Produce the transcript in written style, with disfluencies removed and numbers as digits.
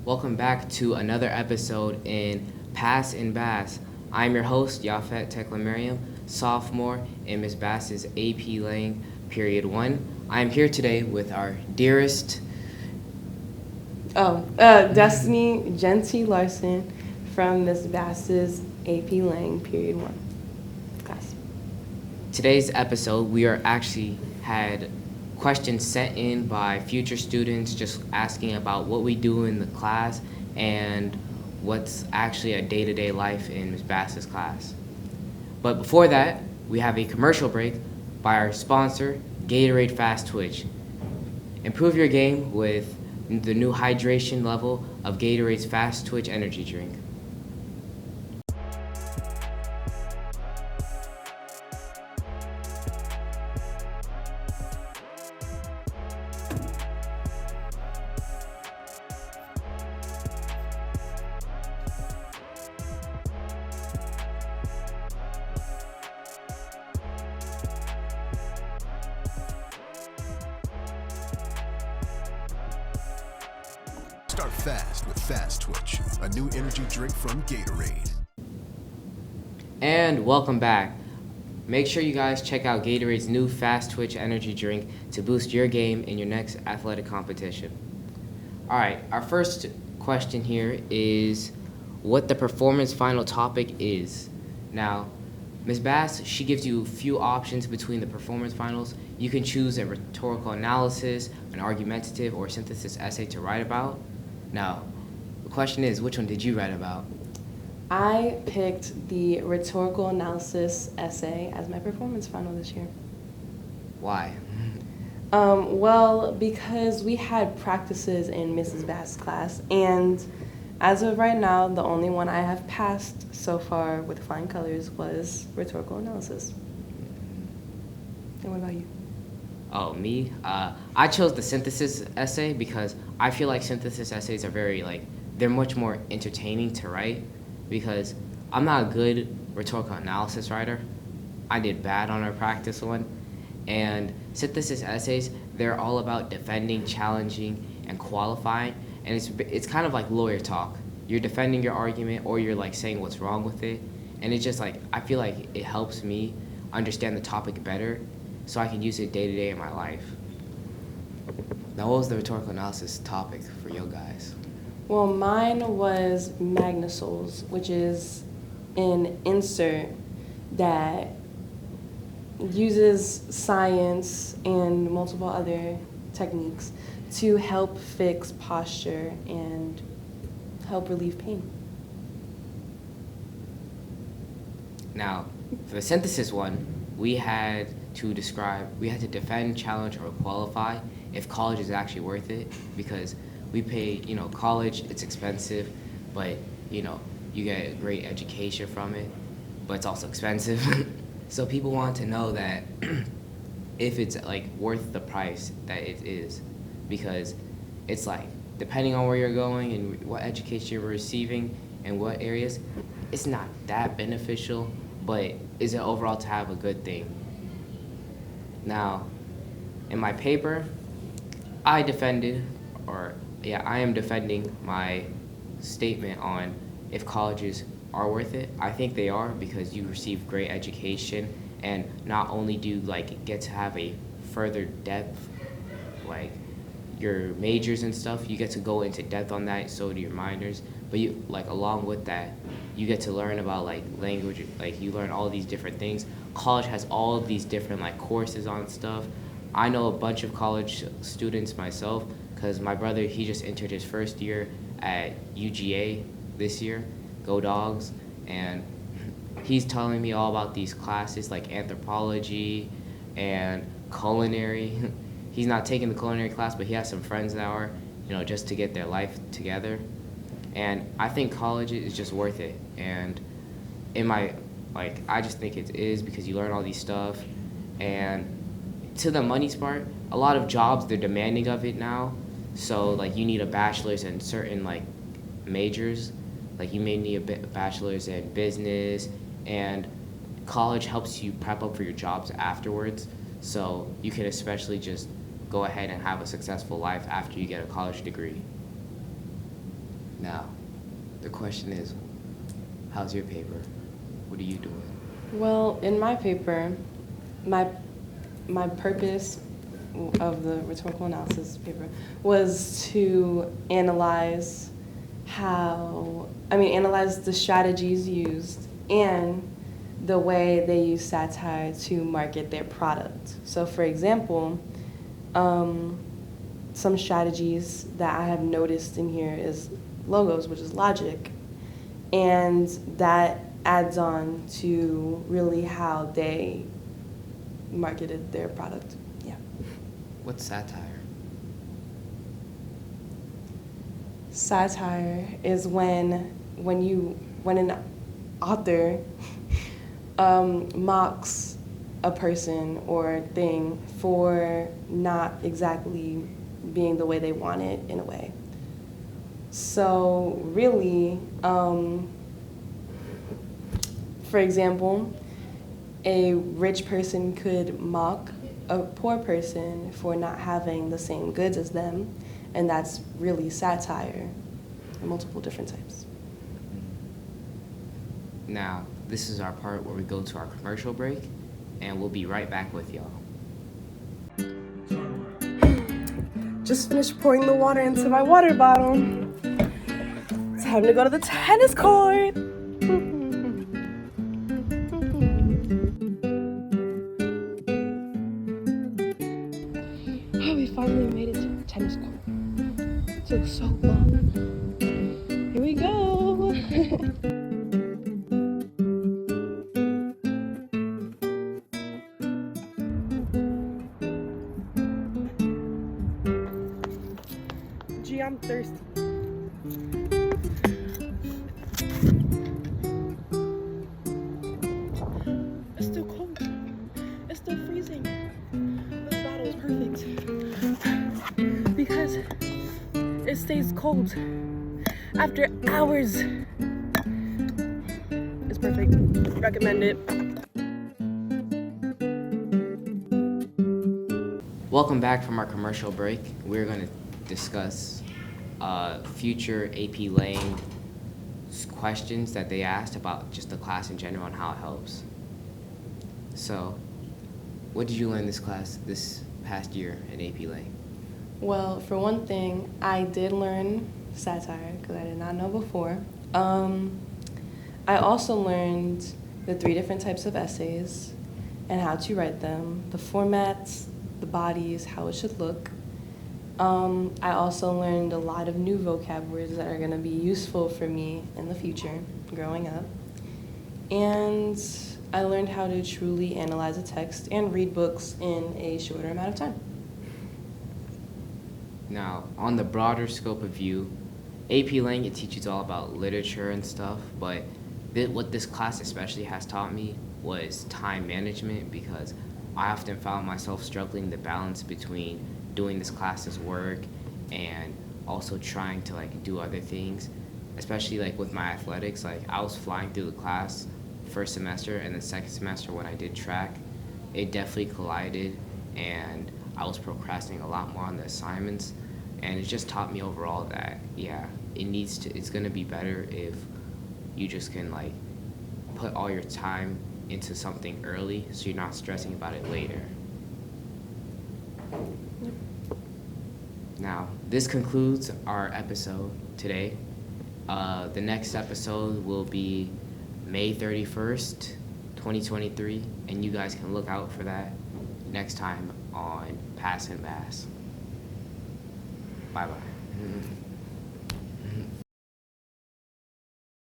Welcome back to another episode in Pass and Bass. I'm your host, Yafet Tekla sophomore in Miss Bass's AP Lang Period 1. I am here today with our dearest. Destiny Genty Larson from Miss Bass's AP Lang Period 1 class. Today's episode, we are actually had questions sent in by future students just asking about what we do in the class and what's actually a day-to-day life in Ms. Bass's class. But before that, we have a commercial break by our sponsor, Gatorade Fast Twitch. Improve your game with the new hydration level of Gatorade's Fast Twitch energy drink. Start fast with Fast Twitch, a new energy drink from Gatorade. And welcome back. Make sure you guys check out Gatorade's new Fast Twitch energy drink to boost your game in your next athletic competition. All right, our first question here is what the performance final topic is. Now, Ms. Bass, she gives you a few options between the performance finals. You can choose a rhetorical analysis, an argumentative, or synthesis essay to write about. Now, the question is, which one did you write about? I picked the rhetorical analysis essay as my performance final this year. Why? Because we had practices in Mrs. Bass' class, and as of right now, the only one I have passed so far with flying colors was rhetorical analysis. And what about you? Oh, me? I chose the synthesis essay because I feel like synthesis essays are they're much more entertaining to write because I'm not a good rhetorical analysis writer. I did bad on our practice one. And synthesis essays, they're all about defending, challenging, and qualifying. And it's kind of like lawyer talk. You're defending your argument or you're like saying what's wrong with it. And it's just like, I feel like it helps me understand the topic better so I can use it day to day in my life. Now, what was the rhetorical analysis topic for you guys? Well, mine was magnasols, which is an insert that uses science and multiple other techniques to help fix posture and help relieve pain. Now, for the synthesis one, we had to defend, challenge, or qualify if college is actually worth it because we pay, college, it's expensive, but, you get a great education from it, but it's also expensive. So people want to know that if it's worth the price that it is because it's depending on where you're going and what education you're receiving and what areas, it's not that beneficial, but is it overall to have a good thing? Now, in my paper, I am defending my statement on if colleges are worth it. I think they are because you receive great education and not only do you get to have a further depth, your majors and stuff, you get to go into depth on that, so do your minors, but you along with that, you get to learn about language, you learn all these different things. College has all of these different courses on stuff. I know a bunch of college students myself because my brother, he just entered his first year at UGA this year, go Dogs, and he's telling me all about these classes like anthropology and culinary. He's not taking the culinary class, but he has some friends that are, just to get their life together. And I think college is just worth it. And I just think it is because you learn all these stuff. And to the money part, a lot of jobs, they're demanding of it now. So you need a bachelor's in certain majors. You may need a bachelor's in business, and college helps you prep up for your jobs afterwards. So you can especially just go ahead and have a successful life after you get a college degree. Now, the question is, how's your paper? What are you doing? Well, in my paper, my purpose of the rhetorical analysis paper was to analyze analyze the strategies used and the way they use satire to market their product. So, for example, some strategies that I have noticed in here is logos, which is logic, and that adds on to really how they marketed their product. Yeah. What's satire? Satire is when an author mocks a person or thing for not exactly being the way they want it in a way. So really, for example, a rich person could mock a poor person for not having the same goods as them, and that's really satire in multiple different types. Now, this is our part where we go to our commercial break, and we'll be right back with y'all. Just finished pouring the water into my water bottle. Time to go to the tennis court. Oh, we finally made it to the tennis court. It took so long. Here we go. Gee, I'm thirsty. It's still cold. It's still freezing. This bottle is perfect because it stays cold after hours. It's perfect. Recommend it. Welcome back from our commercial break. We're going to discuss future AP Lang questions that they asked about just the class in general and how it helps. So, what did you learn this past year in AP Lang? Well, for one thing, I did learn satire because I did not know before. I also learned the 3 different types of essays and how to write them, the formats, the bodies, how it should look. I also learned a lot of new vocab words that are going to be useful for me in the future, growing up. And I learned how to truly analyze a text and read books in a shorter amount of time. Now, on the broader scope of view, AP Lang, it teaches all about literature and stuff, but what this class especially has taught me was time management, because I often found myself struggling to balance between doing this class's work and also trying to do other things, especially with my athletics. I was flying through the class first semester, and then second semester when I did track, it definitely collided, and I was procrastinating a lot more on the assignments, and it just taught me overall that it's gonna be better if you just can put all your time into something early so you're not stressing about it later. Now, this concludes our episode today. The next episode will be May 31st, 2023, and you guys can look out for that next time on Pass and Bass. Bye-bye.